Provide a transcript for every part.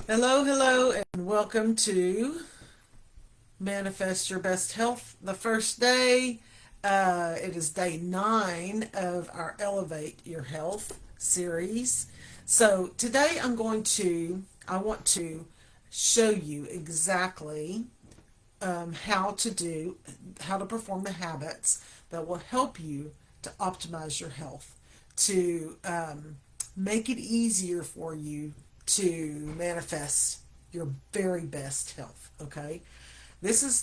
Hello, hello, and welcome to Manifest Your Best Health, the first day. It is day 9 of our Elevate Your Health series. So today I want to show you exactly how to perform the habits that will help you to optimize your health, to make it easier for you to manifest your very best health. Okay, this is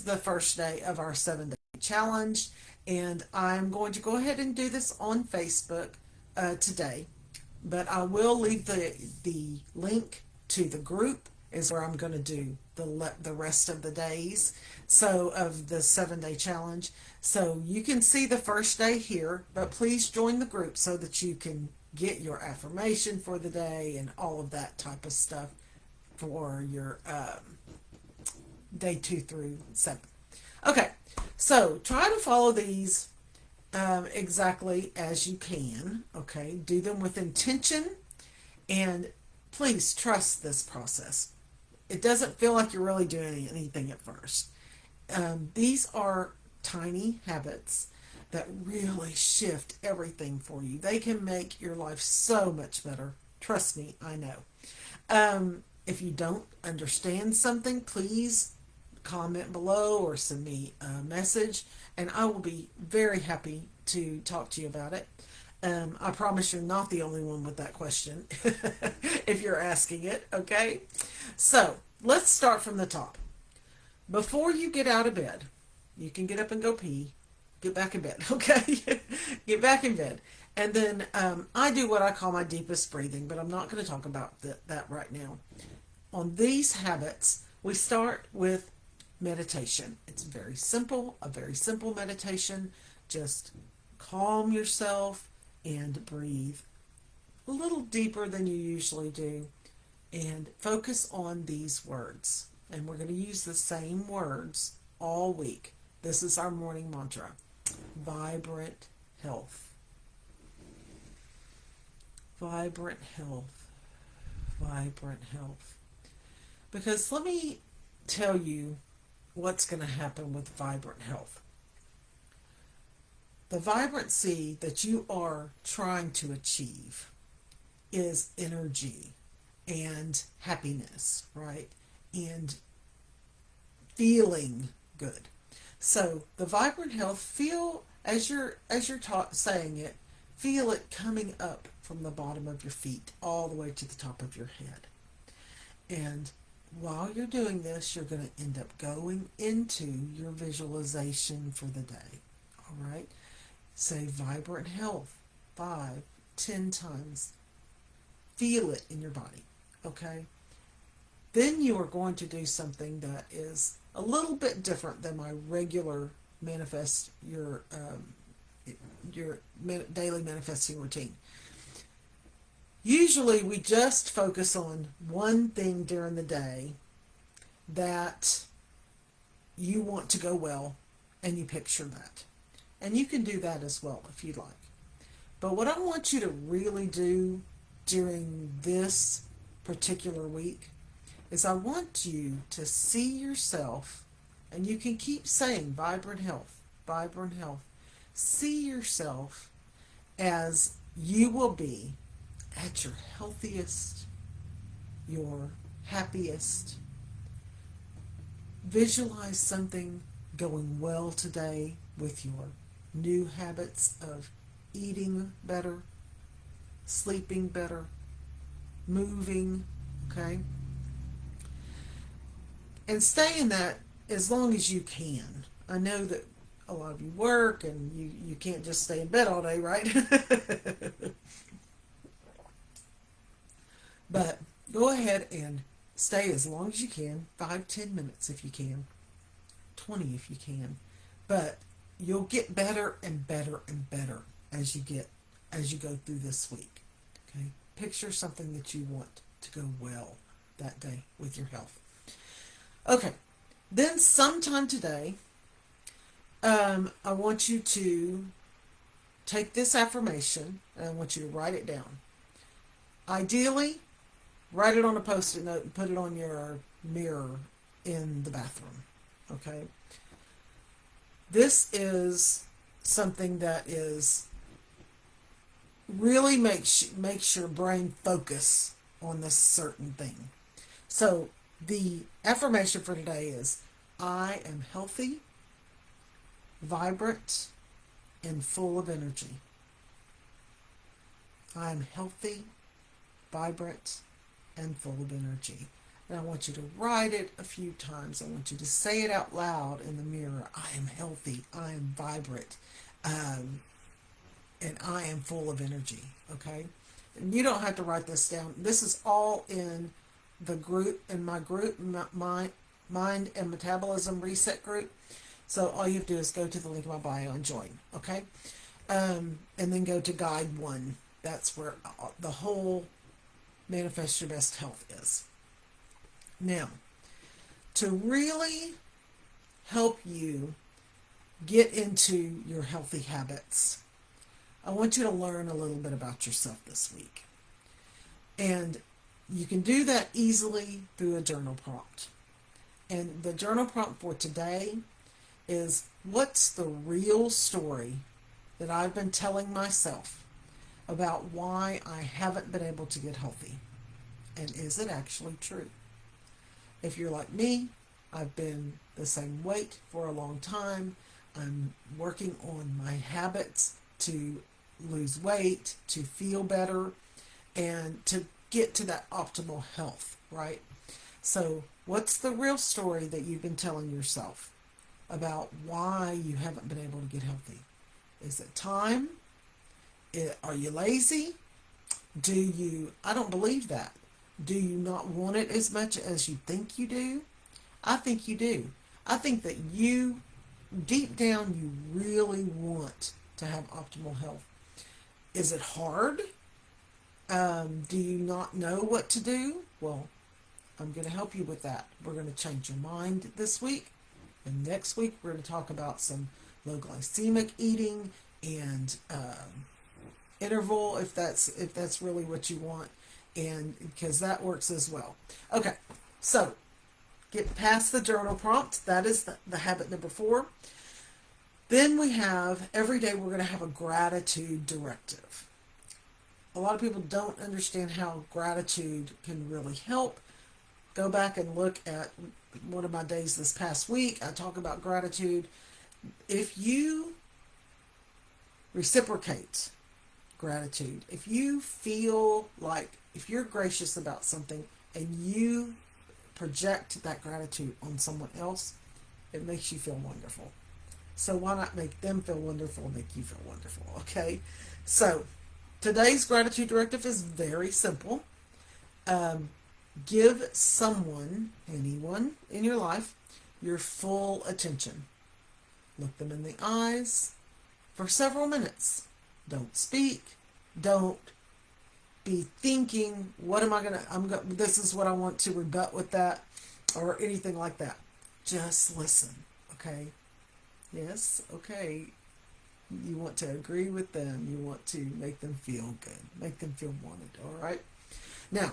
the first day of our 7 day challenge, and I'm going to go ahead and do this on Facebook today. But I will leave the link to the group is where I'm going to do the rest of the days. So of the 7 day challenge. So you can see the first day here, but please join the group so that you can get your affirmation for the day and all of that type of stuff for your day 2 through 7. Okay, so try to follow these exactly as you can. Okay, do them with intention and please trust this process. It doesn't feel like you're really doing anything at first. These are tiny habits that really shift everything for you. They can make your life so much better. Trust me, I know. If you don't understand something, please comment below or send me a message, and I will be very happy to talk to you about it. I promise you're not the only one with that question if you're asking it, okay? So let's start from the top. Before you get out of bed, you can get up and go pee, get back in bed, okay? Get back in bed. And then I do what I call my deepest breathing, but I'm not going to talk about that right now. On these habits, we start with meditation. It's very simple, a very simple meditation. Just calm yourself and breathe a little deeper than you usually do and focus on these words. And we're going to use the same words all week. This is our morning mantra: vibrant health, vibrant health, vibrant health. Because let me tell you what's going to happen with vibrant health. The vibrancy that you are trying to achieve is energy and happiness, right? And feeling good. So the vibrant health, feel as you're saying it, feel it coming up from the bottom of your feet all the way to the top of your head. And while you're doing this, you're going to end up going into your visualization for the day. All right? Say vibrant health 5, 10 times. Feel it in your body. Okay? Then you are going to do something that is a little bit different than my regular manifest your daily manifesting routine. Usually we just focus on one thing during the day that you want to go well, and you picture that. And you can do that as well if you'd like. But what I want you to really do during this particular week is I want you to see yourself, and you can keep saying vibrant health, vibrant health. See yourself as you will be at your healthiest, your happiest. Visualize something going well today with your new habits of eating better, sleeping better, moving, okay? And stay in that as long as you can. I know that a lot of you work and you can't just stay in bed all day, right? But go ahead and stay as long as you can, 5, 10 minutes if you can, 20 if you can. But you'll get better and better and better as you go through this week. Okay? Picture something that you want to go well that day with your health. Okay. Then sometime today, I want you to take this affirmation and I want you to write it down. Ideally, Write it on a post-it note and put it on your mirror in the bathroom. Okay? This is something that is really makes your brain focus on this certain thing. So the affirmation for today is, I am healthy, vibrant, and full of energy. I am healthy, vibrant, and full of energy. And I want you to write it a few times. I want you to say it out loud in the mirror. I am healthy. I am vibrant. And I am full of energy. Okay? And you don't have to write this down. This is all in the group, in my group, my Mind and Metabolism Reset group. So all you have to do is go to the link in my bio and join. Okay? And then go to Guide 1. That's where the whole Manifest Your Best Health is. Now, to really help you get into your healthy habits, I want you to learn a little bit about yourself this week. And you can do that easily through a journal prompt. And the journal prompt for today is, what's the real story that I've been telling myself about why I haven't been able to get healthy? And is it actually true? If you're like me, I've been the same weight for a long time. I'm working on my habits to lose weight, to feel better, and to get to that optimal health, right? So what's the real story that you've been telling yourself about why you haven't been able to get healthy? Is it time? Are you lazy? I don't believe that. Do you not want it as much as you think you do? I think you do. I think that you, deep down, you really want to have optimal health. Is it hard? Do you not know what to do? Well, I'm going to help you with that. We're going to change your mind this week. And next week, we're going to talk about some low glycemic eating and interval, if that's really what you want. And because that works as well. Okay, so get past the journal prompt. That is the habit number 4. Then we have, every day we're going to have a gratitude directive. A lot of people don't understand how gratitude can really help. Go back and look at one of my days this past week. I talk about gratitude. If you reciprocate gratitude, if you feel like, if you're gracious about something and you project that gratitude on someone else, it makes you feel wonderful. So why not make them feel wonderful and make you feel wonderful, okay? So today's gratitude directive is very simple. Give someone, anyone in your life, your full attention. Look them in the eyes for several minutes. Don't speak. Don't be thinking, this is what I want to rebut with that, or anything like that. Just listen, okay? Yes, okay. You want to agree with them. You want to make them feel good. Make them feel wanted, all right? Now,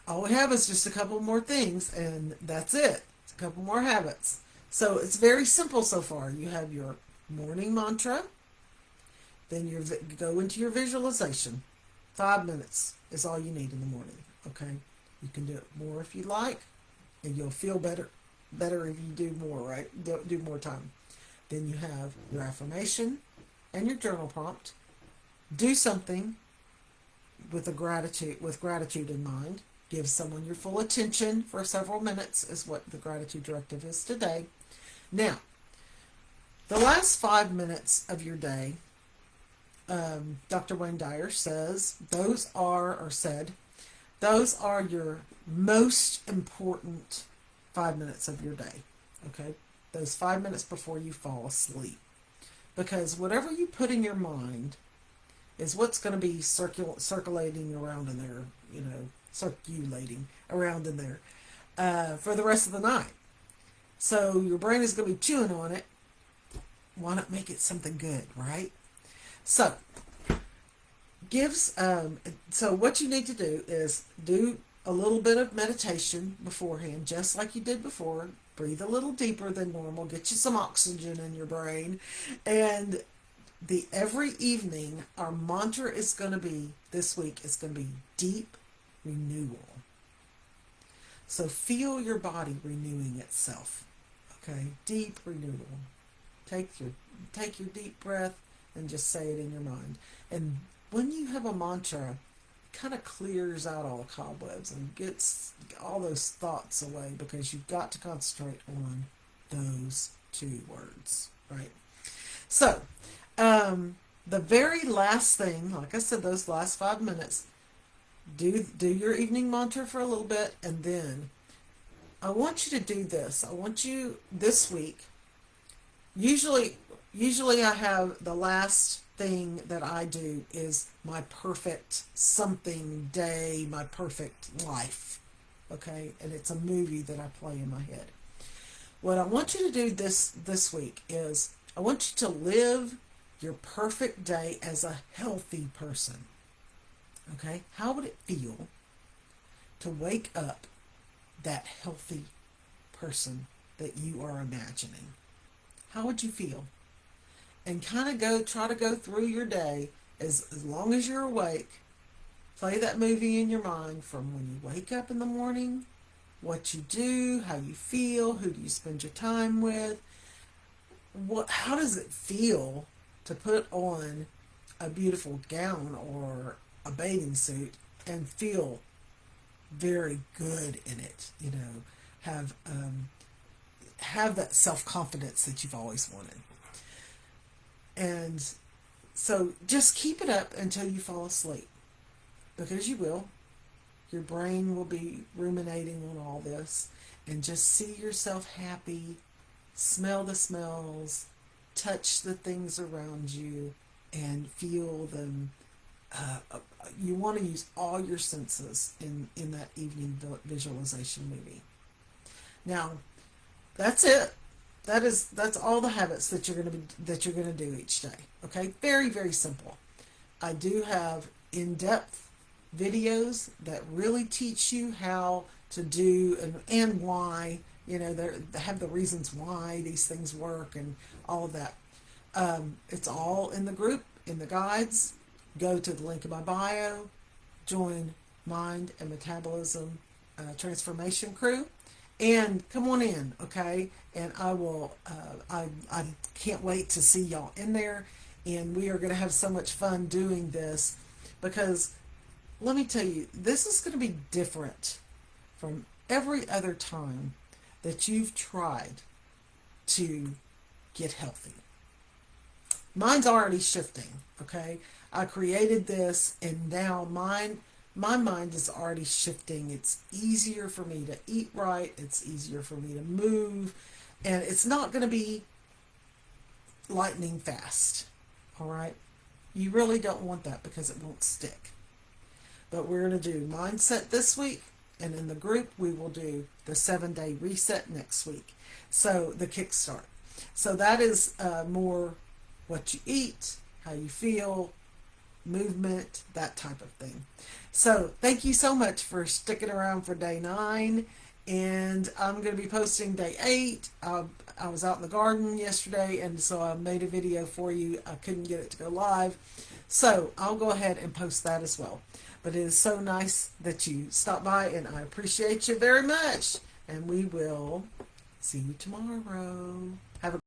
all we have is just a couple more things, and that's it. It's a couple more habits. So it's very simple so far. You have your morning mantra. Then you go into your visualization. 5 minutes is all you need in the morning, okay? You can do it more if you like, and you'll feel better if you do more, right? Do more time. Then you have your affirmation and your journal prompt. Do something with gratitude in mind. Give someone your full attention for several minutes is what the gratitude directive is today. Now, the last 5 minutes of your day, Dr. Wayne Dyer says those are your most important 5 minutes of your day. Okay? Those 5 minutes before you fall asleep. Because whatever you put in your mind is what's going to be circulating around in there, circulating around in there for the rest of the night. So your brain is going to be chewing on it. Why not make it something good, right? So gives, so what you need to do is do a little bit of meditation beforehand, just like you did before. Breathe a little deeper than normal, get you some oxygen in your brain. And the every evening, our mantra is going to be, this week, is going to be deep renewal. So feel your body renewing itself. Okay, deep renewal. Take your deep breath and just say it in your mind. And when you have a mantra, it kind of clears out all the cobwebs and gets all those thoughts away, because you've got to concentrate on those two words, right? So, the very last thing, like I said, those last 5 minutes, do your evening mantra for a little bit, and then I want you to do this. I want you this week. Usually I have the last thing that I do is my perfect something day, my perfect life. Okay, and it's a movie that I play in my head. What I want you to do this week is I want you to live your perfect day as a healthy person. Okay, how would it feel to wake up that healthy person that you are imagining? How would you feel? And kind of try to go through your day as long as you're awake. Play that movie in your mind from when you wake up in the morning, what you do, how you feel, who do you spend your time with, how does it feel to put on a beautiful gown or a bathing suit and feel very good in it, have that self-confidence that you've always wanted. And so just keep it up until you fall asleep, because you will. Your brain will be ruminating on all this, and just see yourself happy, smell the smells, touch the things around you, and feel them. You want to use all your senses in that evening visualization movie. Now, that's it. That's all the habits that you're going to do each day. Okay, very, very simple. I do have in-depth videos that really teach you how to do and why. They have the reasons why these things work and all of that. It's all in the group, in the guides. Go to the link in my bio. Join Mind and Metabolism Transformation Crew. And come on in, okay? And I will, I can't wait to see y'all in there. And we are going to have so much fun doing this, because let me tell you, this is going to be different from every other time that you've tried to get healthy. Mine's already shifting, okay? I created this, and now my mind is already shifting. It's easier for me to eat right. It's easier for me to move. And it's not going to be lightning fast, all right? You really don't want that, because it won't stick. But we're going to do mindset this week, and in the group we will do the 7-day reset next week. So the kickstart. So that is more what you eat, how you feel, movement, that type of thing. So thank you so much for sticking around for day 9. And I'm going to be posting day 8. I was out in the garden yesterday, and so I made a video for you. I couldn't get it to go live, so I'll go ahead and post that as well. But it is so nice that you stopped by, and I appreciate you very much. And we will see you tomorrow. Have a